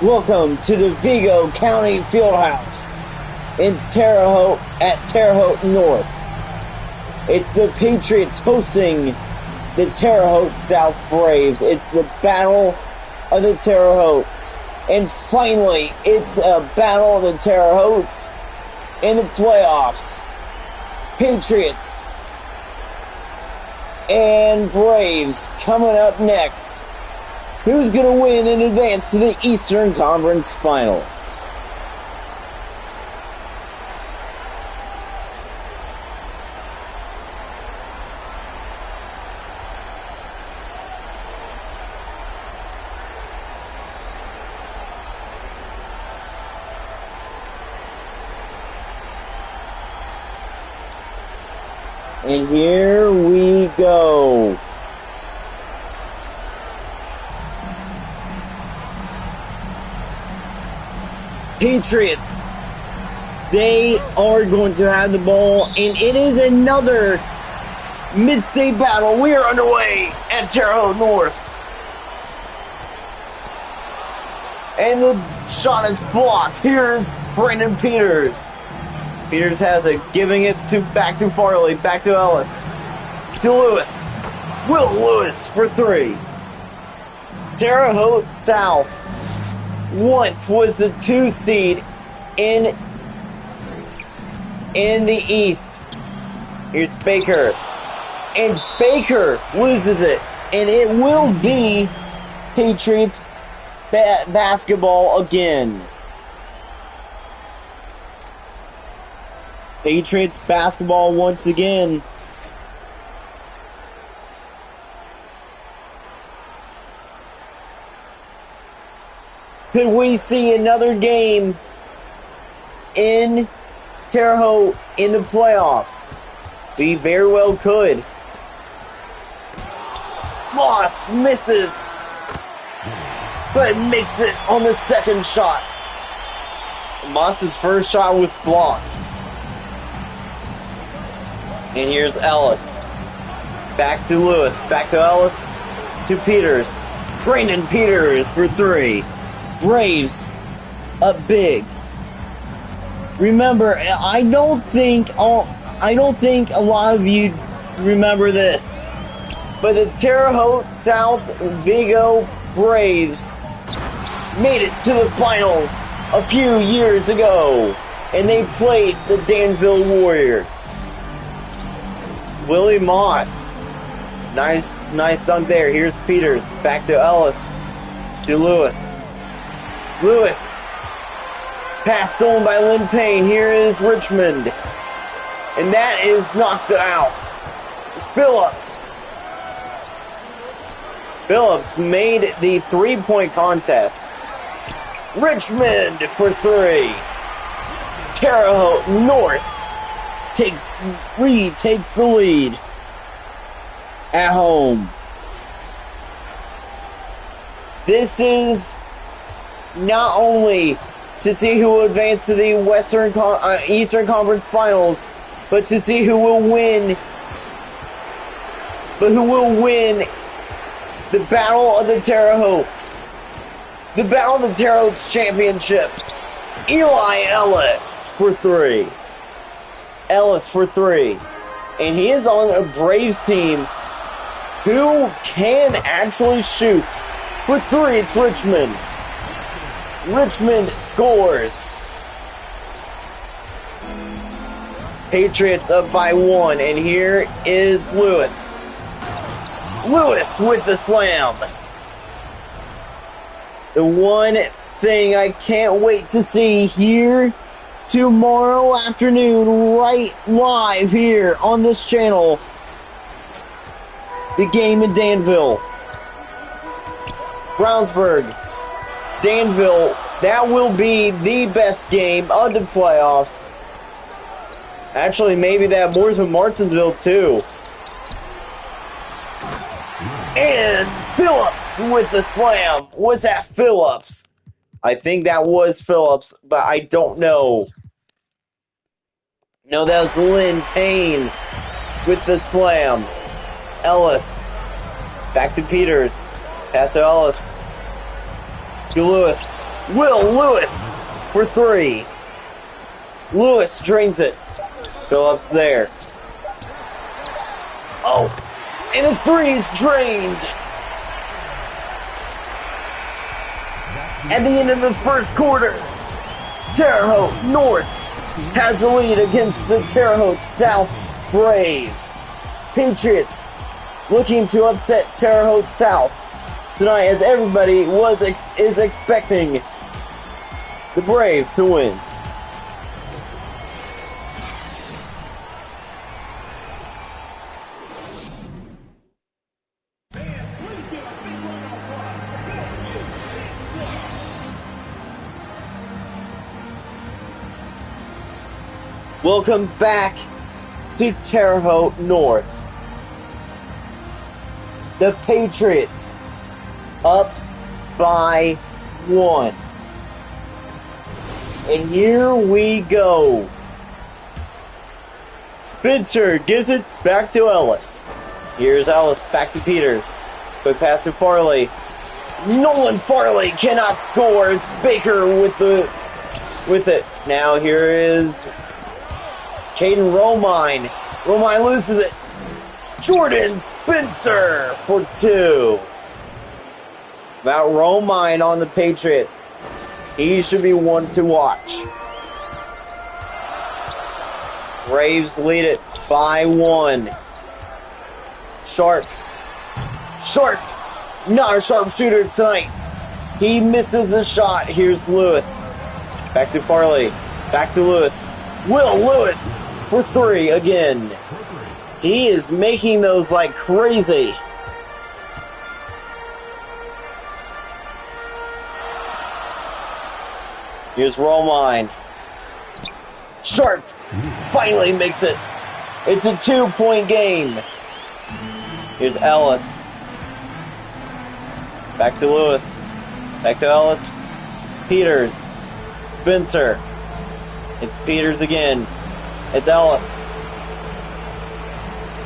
Welcome to the Vigo County Fieldhouse in Terre Haute North. It's the Patriots hosting the Terre Haute South Braves. It's the Battle of the Terre Hautes. And finally, it's a Battle of the Terre Hautes in the playoffs. Patriots and Braves coming up next. Who's going to win and advance to the Eastern Conference Finals? And here we go. Patriots, they are going to have the ball, and it is another mid-state battle. We are underway at Terre Haute North. And the shot is blocked. Here's Brandon Peters. Peters has it, giving it back to Farley, back to Ellis, to Lewis. Will Lewis for three. Terre Haute South once was the 2 seed in the East. Here's Baker. And Baker loses it. And it will be Patriots basketball again. Patriots basketball once again. Could we see another game in Terre Haute in the playoffs? We very well could. Moss misses, but makes it on the second shot. Moss's first shot was blocked. And here's Ellis. Back to Lewis. Back to Ellis. To Peters. Brandon Peters for three. Braves up big. Remember, I don't think a lot of you remember this, but the Terre Haute South Vigo Braves made it to the finals a few years ago, and they played the Danville Warriors. Willie Moss, nice dunk there. Here's Peters, back to Ellis, to Lewis. Lewis, pass stolen by Lynn Payne. Here is Richmond, and that is knocks it out. Phillips made the 3-point contest. Richmond for three. Terre Haute North takes the lead at home. This is not only to see who will advance to the Eastern Conference Finals, but to see who will win the Battle of the Terre Hautes. The Battle of the Terre Hautes Championship. Eli Ellis for three. And he is on a Braves team who can actually shoot. For three, it's Richmond. Richmond scores. Patriots up by 1, and here is Lewis. Lewis with the slam. The one thing I can't wait to see here tomorrow afternoon, right live here on this channel, the game in Danville. Brownsburg, Danville, that will be the best game of the playoffs. Actually, maybe that Moore's with Martinsville too. And Phillips with the slam. Was that Phillips? I think that was Phillips, but I don't know. No, that was Lynn Payne with the slam. Ellis. Back to Peters. Pass to Ellis. To Lewis. Will Lewis for three. Lewis drains it. Phillips there. Oh, and the three is drained. At the end of the first quarter, Terre Haute North has the lead against the Terre Haute South Braves. Patriots looking to upset Terre Haute South tonight, as everybody is expecting the Braves to win. Welcome back to Terre Haute North. The Patriots up by 1. And here we go. Spencer gives it back to Ellis. Here's Ellis back to Peters. Quick pass to Farley. Nolan Farley cannot score. It's Baker with it. Now here is Caden Romine. Romine loses it. Jordan Spencer for 2. About Romine on the Patriots. He should be one to watch. Braves lead it by 1. Sharp. Not a sharpshooter tonight. He misses the shot. Here's Lewis. Back to Farley. Back to Lewis. Will Lewis for 3 again. He is making those like crazy. Here's Romine. Sharp finally makes it. It's a 2-point game. Here's Ellis. Back to Lewis. Back to Ellis. Peters. Spencer. It's Peters again. It's Ellis.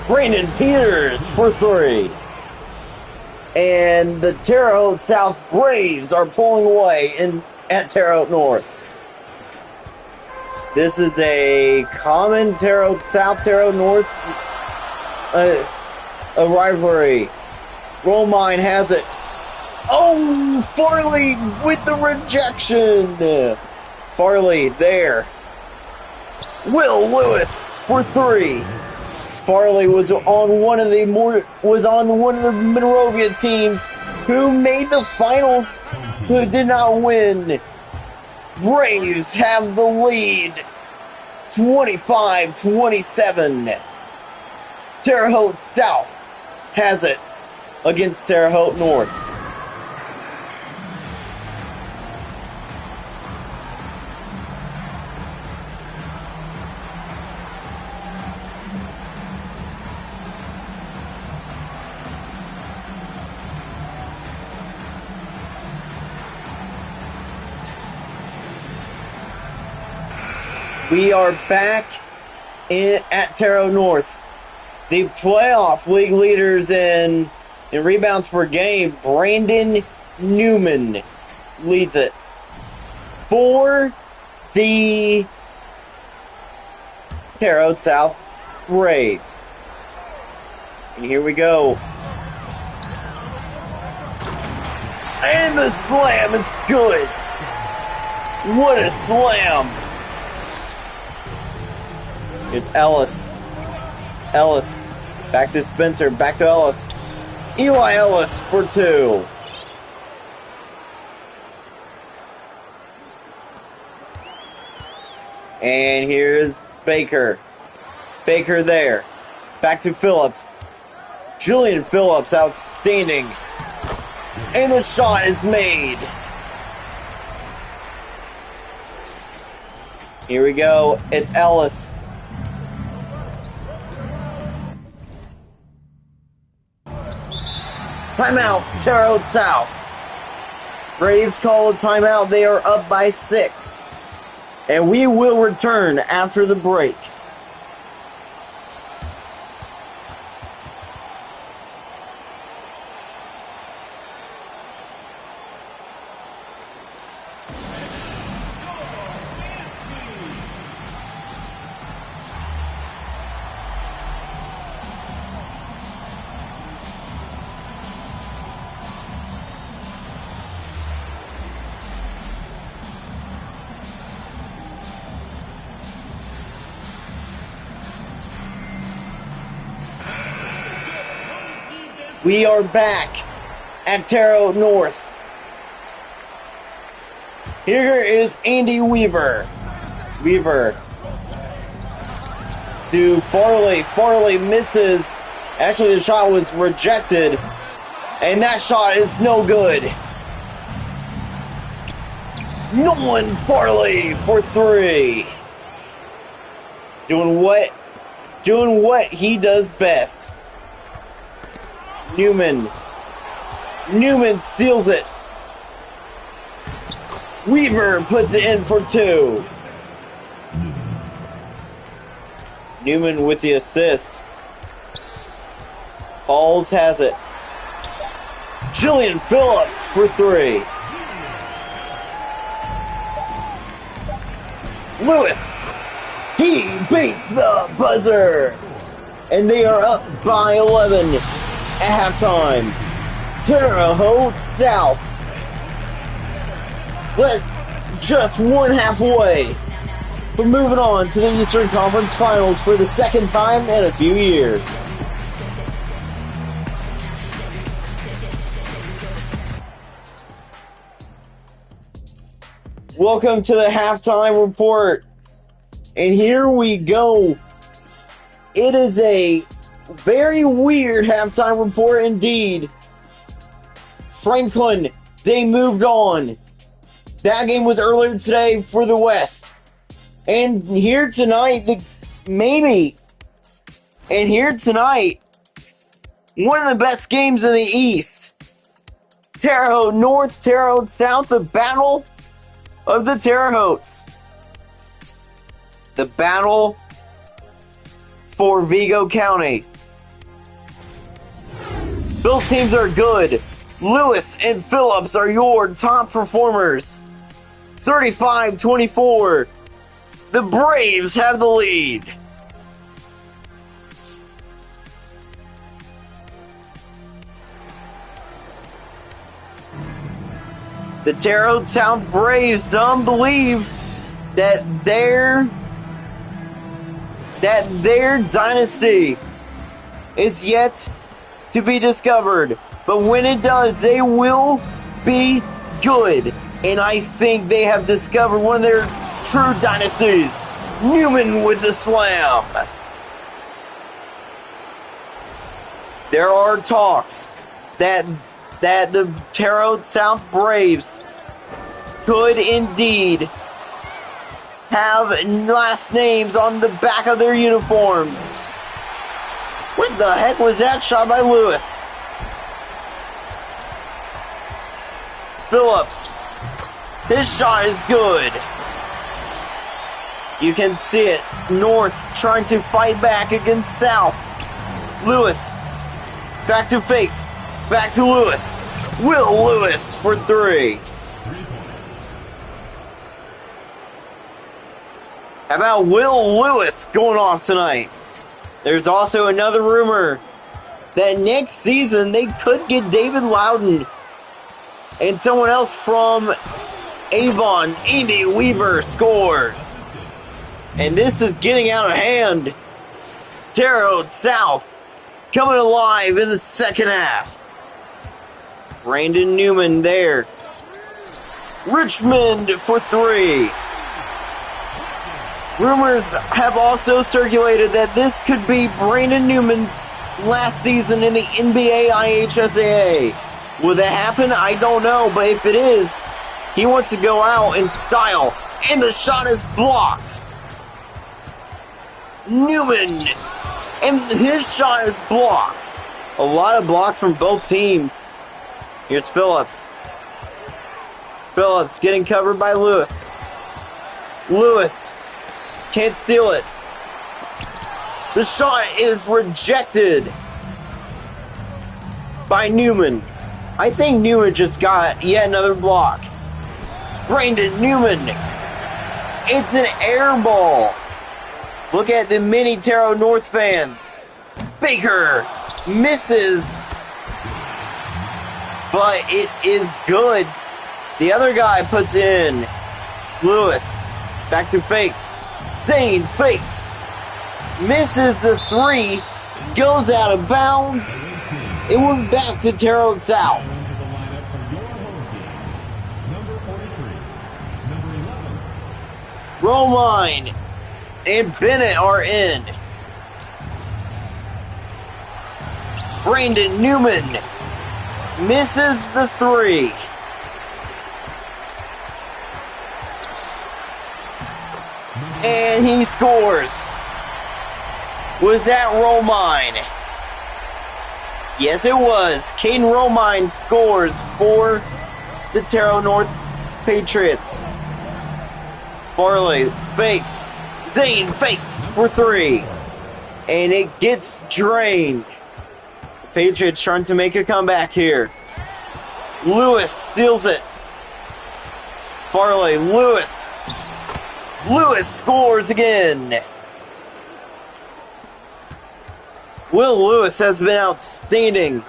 Brandon Peters for 3. And the Terre Haute South Braves are pulling away at Terre Haute North. This is a common Terre Haute South, Terre Haute North a rivalry. Romine has it. Oh, Farley with the rejection. Farley there. Will Lewis for 3. Farley was on one of the Monrovia teams who made the finals, who did not win. Braves have the lead, 25-27. Terre Haute South has it against Terre Haute North. We are back at Terre Haute North. The playoff league leaders in rebounds per game, Brandon Newman leads it for the Terre Haute South Braves. And here we go. And the slam is good. What a slam. It's Ellis. Ellis. Back to Spencer. Back to Ellis. Eli Ellis for 2. And here's Baker. Baker there. Back to Phillips. Julian Phillips, outstanding. And the shot is made. Here we go. It's Ellis. Timeout, Terre Haute South. Braves call a timeout. They are up by 6. And we will return after the break. We are back at Terre Haute North. Here is Andy Weaver. Weaver to Farley. Farley misses. Actually, the shot was rejected. And that shot is no good. Nolan Farley for three. Doing what he does best. Newman steals it. Weaver puts it in for two. Newman with the assist. Pauls has it. Jillian Phillips for three. Lewis. He beats the buzzer. And they are up by 11 at halftime. Terre Haute South. Just one half away from moving on to the Eastern Conference Finals for the second time in a few years. Welcome to the halftime report. And here we go. It is a very weird halftime report indeed. Franklin, they moved on. That game was earlier today for the West. And here tonight, one of the best games in the East. Terre Haute North, Terre Haute South, the battle of the Terre Hautes. The battle for Vigo County. Both teams are good. Lewis and Phillips are your top performers. 35-24. The Braves have the lead. The Terre Haute South Braves, some believe that their dynasty is yet to be discovered. But when it does, they will be good. And I think they have discovered one of their true dynasties. Newman with the slam. There are talks that the Terre Haute South Braves could indeed have last names on the back of their uniforms. What the heck was that shot by Lewis? Phillips. His shot is good. You can see it. North trying to fight back against South. Lewis. Back to fakes. Back to Lewis. Will Lewis for three. How about Will Lewis going off tonight? There's also another rumor that next season they could get David Loudon and someone else from Avon. Andy Weaver scores. And this is getting out of hand. Terre Haute South coming alive in the second half. Brandon Newman there. Richmond for three. Rumors have also circulated that this could be Brandon Newman's last season in the NBA IHSAA. Will that happen? I don't know, but if it is, he wants to go out in style, and the shot is blocked. Newman, and his shot is blocked. A lot of blocks from both teams. Here's Phillips. Phillips getting covered by Lewis. Lewis can't seal it. The shot is rejected by Newman. I think Newman just got yet another block. Brandon Newman. It's an air ball. Look at the many Terre Haute North fans. Baker misses. But it is good. The other guy puts in. Lewis. Back to fakes. Zane fakes. Misses the three. Goes out of bounds. And we're back to Terre Haute South. Into the lineup for your home team. Number 43, number 11. Romine and Bennett are in. Brandon Newman misses the three. And he scores. Was that Romine? Yes, it was. Caden Romine scores for the Terre Haute North Patriots. Farley fakes. Zane fakes for three. And it gets drained. The Patriots trying to make a comeback here. Lewis steals it. Farley, Lewis. Lewis scores again. Will Lewis has been outstanding.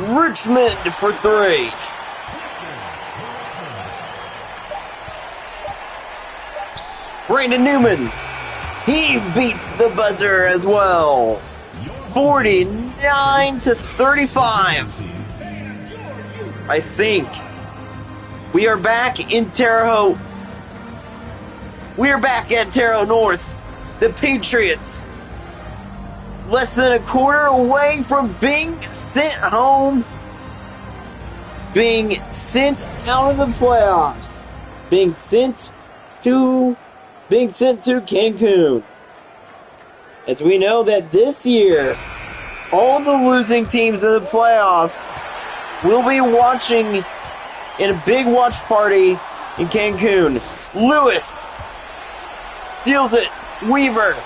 Richmond for three. Brandon Newman. He beats the buzzer as well. 49 to 35. I think. We are back in Terre Haute. We are back at Terre Haute North. The Patriots, less than a quarter away from being sent home, being sent out of the playoffs, being sent to Cancun. As we know that this year, all the losing teams in the playoffs will be watching in a big watch party in Cancun. Lewis steals it. Weaver.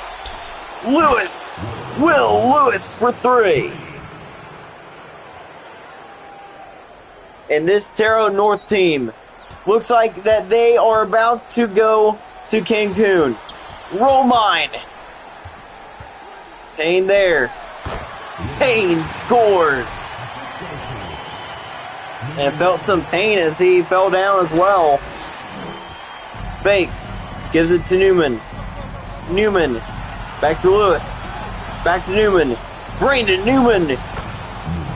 Lewis. Will Lewis for three. And this Terre Haute North team looks like that they are about to go to Cancun. Romine. Payne there. Payne scores. And felt some pain as he fell down as well. Fakes. Gives it to Newman. Newman. Back to Lewis. Back to Newman. Brandon Newman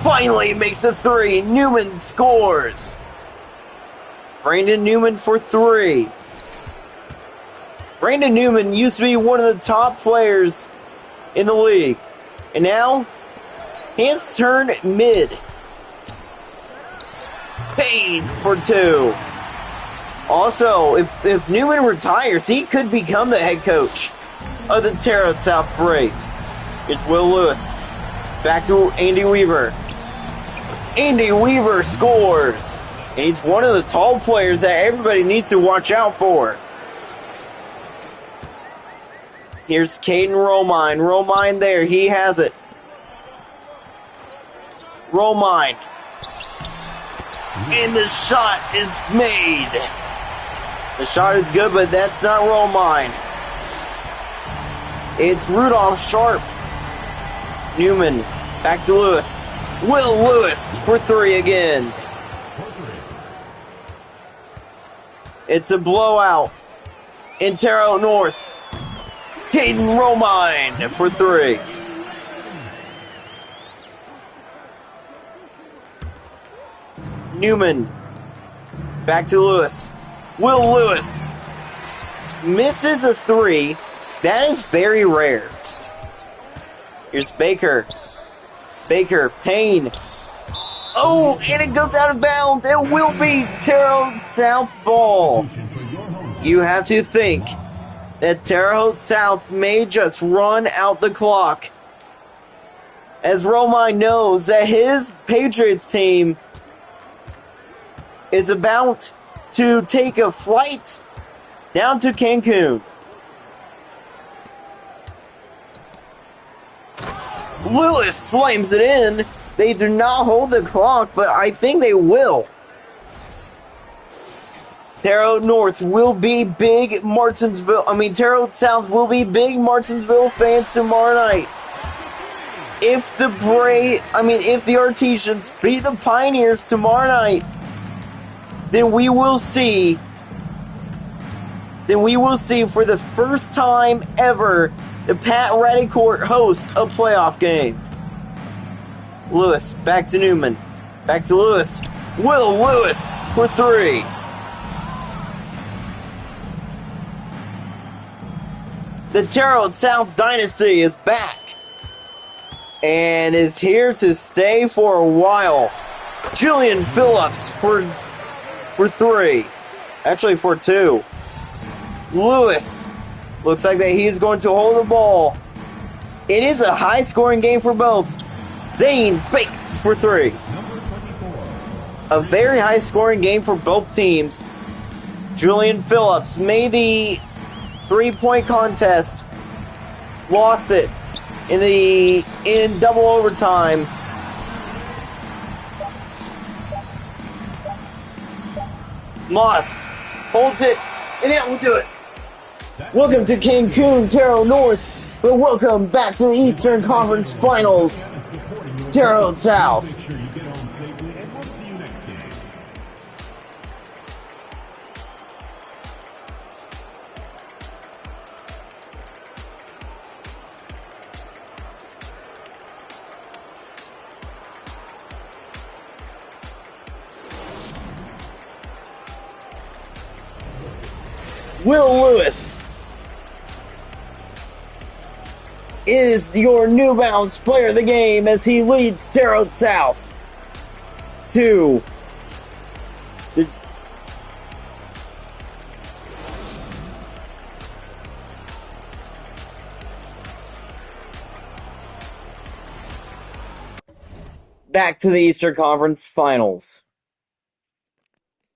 finally makes a three. Newman scores. Brandon Newman for three. Brandon Newman used to be one of the top players in the league. And now, he has turned mid. Payne for two. Also, if Newman retires, he could become the head coach of the Terre Haute South Braves. It's Will Lewis. Back to Andy Weaver. Andy Weaver scores. And he's one of the tall players that everybody needs to watch out for. Here's Caden Romine. Romine there. He has it. Romine. And the shot is made. The shot is good, but that's not Romine. It's Rudolph Sharp. Newman. Back to Lewis. Will Lewis for three again. It's a blowout in Terre Haute North. Caden Romine for three. Newman. Back to Lewis. Will Lewis misses a three. That is very rare. Here's Baker. Baker. Payne. Oh, and it goes out of bounds. It will be Terre Haute South ball. You have to think that Terre Haute South may just run out the clock, as Romine knows that his Patriots team is about to take a flight down to Cancun. Lewis slams it in. They do not hold the clock, but I think they will. Terre Haute North will be big Terre Haute South will be big Martinsville fans tomorrow night. If the Artesians beat the Pioneers tomorrow night, then we will see for the first time ever the Pat Radicourt host a playoff game. Lewis, back to Newman. Back to Lewis. Will Lewis for 3. The Terre Haute South Dynasty is back and is here to stay for a while. Julian Phillips for 3. Actually, for 2. Lewis looks like that he's going to hold the ball. It is a high-scoring game for both. Zane fakes for 3. A very high-scoring game for both teams. Julian Phillips made the 3-point contest, lost it in double overtime. Moss holds it, and that will do it. Welcome to Cancun, Terre Haute North, but welcome back to the Eastern Conference Finals. Terre Haute South. Make sure you get home safely, and we'll see you next game. Will Lewis is your New Balance player of the game as he leads Terre Haute South to the back to the Eastern Conference Finals.